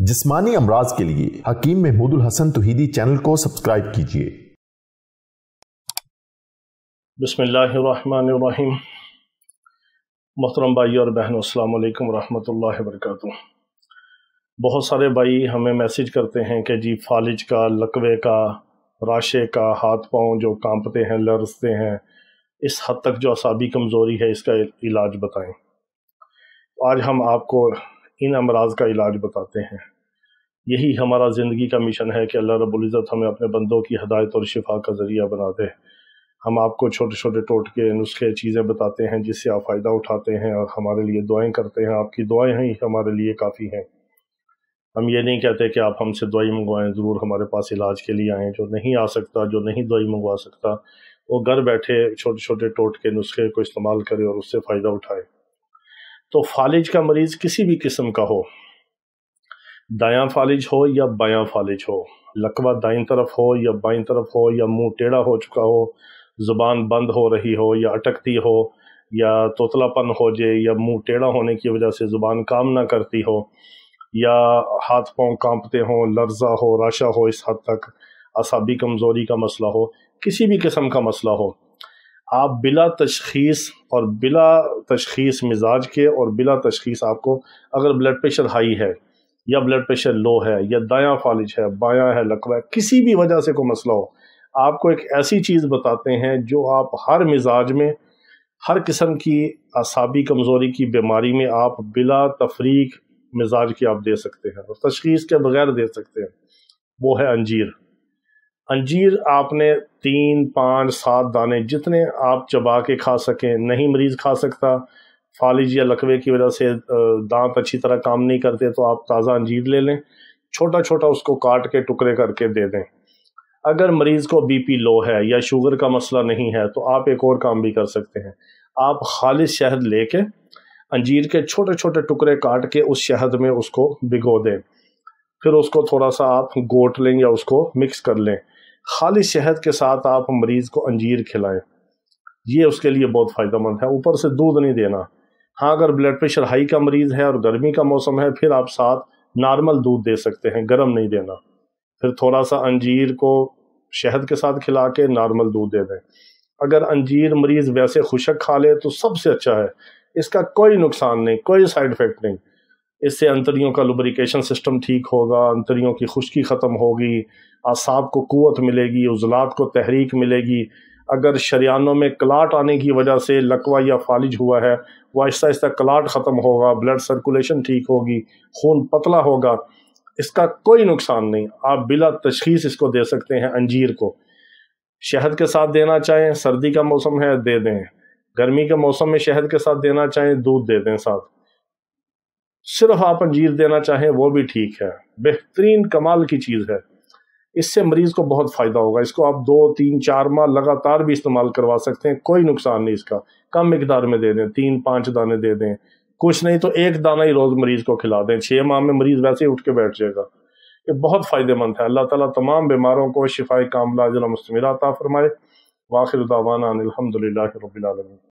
जिस्मानी अमराज के लिए हकीम महमूदुल हसन तौहीदी चैनल को सब्सक्राइब कीजिए। बिस्मिल्लाहिर्रहमानिर्रहीम। मोहतरम भाई और बहनों, अस्सलाम वालेकुम रहमतुल्लाहि व बरकातुहू। बहुत सारे भाई हमें मैसेज करते हैं कि जी फालिज का, लकवे का, राशे का, हाथ पाँव जो कांपते हैं, लरजते हैं, इस हद तक जो असाबी कमज़ोरी है, इसका इलाज बताएं। आज हम आपको इन अमराज का इलाज बताते हैं। यही हमारा ज़िंदगी का मिशन है कि अल्लाह रब्बुल इज़्ज़त हमें अपने बंदों की हदायत और शिफा का ज़रिया बना दे। हम आपको छोटे छोटे टोटके, नुस्खे, चीज़ें बताते हैं जिससे आप फ़ायदा उठाते हैं और हमारे लिए दुआएं करते हैं। आपकी दुआएं ही हमारे लिए काफ़ी हैं। हम ये नहीं कहते कि आप हमसे दवाई मंगवाएं, ज़रूर हमारे पास इलाज के लिए आएँ। जो नहीं आ सकता, जो नहीं दवाई मंगवा सकता, वो घर बैठे छोटे छोटे टोटके, नुस्खे को इस्तेमाल करे और उससे फ़ायदा उठाए। तो फालिज का मरीज़ किसी भी किस्म का हो, दायां फालिज हो या बायां फालिज हो, लकवा दाईं तरफ हो या बाईं तरफ हो, या मुंह टेढ़ा हो चुका हो, ज़ुबान बंद हो रही हो या अटकती हो, या तोतलापन हो जाए, या मुंह टेढ़ा होने की वजह से ज़ुबान काम ना करती हो, या हाथ पाँव कांपते हों, लर्जा हो, राशा हो, इस हद तक असाबी कमज़ोरी का मसला हो, किसी भी किस्म का मसला हो, आप बिला तशख़ीस और बिला तशख़ीस मिजाज के और बिला तशख़ीस आपको अगर ब्लड प्रेशर हाई है या ब्लड प्रेशर लो है या दायां फालिज है, बायां है, लकवा है, किसी भी वजह से कोई मसला हो, आपको एक ऐसी चीज़ बताते हैं जो आप हर मिजाज में, हर किस्म की असाबी कमज़ोरी की बीमारी में आप बिला तफरीक मिजाज की आप दे सकते हैं और तशख़ीस के बगैर दे सकते हैं। वो है अंजीर। अंजीर आपने 3, 5, 7 दाने जितने आप चबा के खा सकें। नहीं मरीज़ खा सकता, फालिज या लकवे की वजह से दांत अच्छी तरह काम नहीं करते, तो आप ताज़ा अंजीर ले लें, छोटा छोटा उसको काट के टुकड़े करके दे दें। अगर मरीज़ को बीपी लो है या शुगर का मसला नहीं है, तो आप एक और काम भी कर सकते हैं। आप खालिस शहद लेके अंजीर के छोटे छोटे टुकड़े काट के उस शहद में उसको भिगो दें, फिर उसको थोड़ा सा आप घोट लें या उसको मिक्स कर लें। खालिस शहद के साथ आप मरीज़ को अंजीर खिलाएं, ये उसके लिए बहुत फ़ायदेमंद है। ऊपर से दूध नहीं देना। हाँ, अगर ब्लड प्रेशर हाई का मरीज़ है और गर्मी का मौसम है, फिर आप साथ नॉर्मल दूध दे सकते हैं, गर्म नहीं देना। फिर थोड़ा सा अंजीर को शहद के साथ खिला के नॉर्मल दूध दे दें। अगर अंजीर मरीज़ वैसे खुशक खा ले तो सबसे अच्छा है। इसका कोई नुकसान नहीं, कोई साइड इफ़ेक्ट नहीं। इससे अंतड़ियों का लुब्रिकेशन सिस्टम ठीक होगा, अंतड़ियों की खुश्की ख़त्म होगी, आसाब को क़ुव्वत मिलेगी, उज़लात को तहरीक मिलेगी। अगर शरियानों में क्लाट आने की वजह से लकवा या फालिज हुआ है, वो आहिस्ता आहिस्ता क्लाट ख़त्म होगा, ब्लड सर्कुलेशन ठीक होगी, खून पतला होगा। इसका कोई नुकसान नहीं। आप बिला तशख़ीस इसको दे सकते हैं। अंजीर को शहद के साथ देना चाहें, सर्दी का मौसम है दे दें, गर्मी के मौसम में शहद के साथ देना चाहें, दूध दे दें साथ। सिर्फ आप अंजीर देना चाहें वो भी ठीक है। बेहतरीन कमाल की चीज़ है। इससे मरीज़ को बहुत फ़ायदा होगा। इसको आप 2, 3, 4 माह लगातार भी इस्तेमाल करवा सकते हैं, कोई नुकसान नहीं इसका। कम मिकदार में दे दें, 3, 5 दाने दे दें, कुछ नहीं तो 1 दाना ही रोज़ मरीज़ को खिला दें। 6 माह में मरीज़ वैसे ही उठ के बैठ जाएगा। ये बहुत फ़ायदेमंद है। अल्लाह ताला तमाम बीमारों को शिफाए कामिला अजल मुस्तमिला अता फरमाए। वाखिर दावाना अनिल हम्दुलिल्लाहि रब्बिल आलमीन।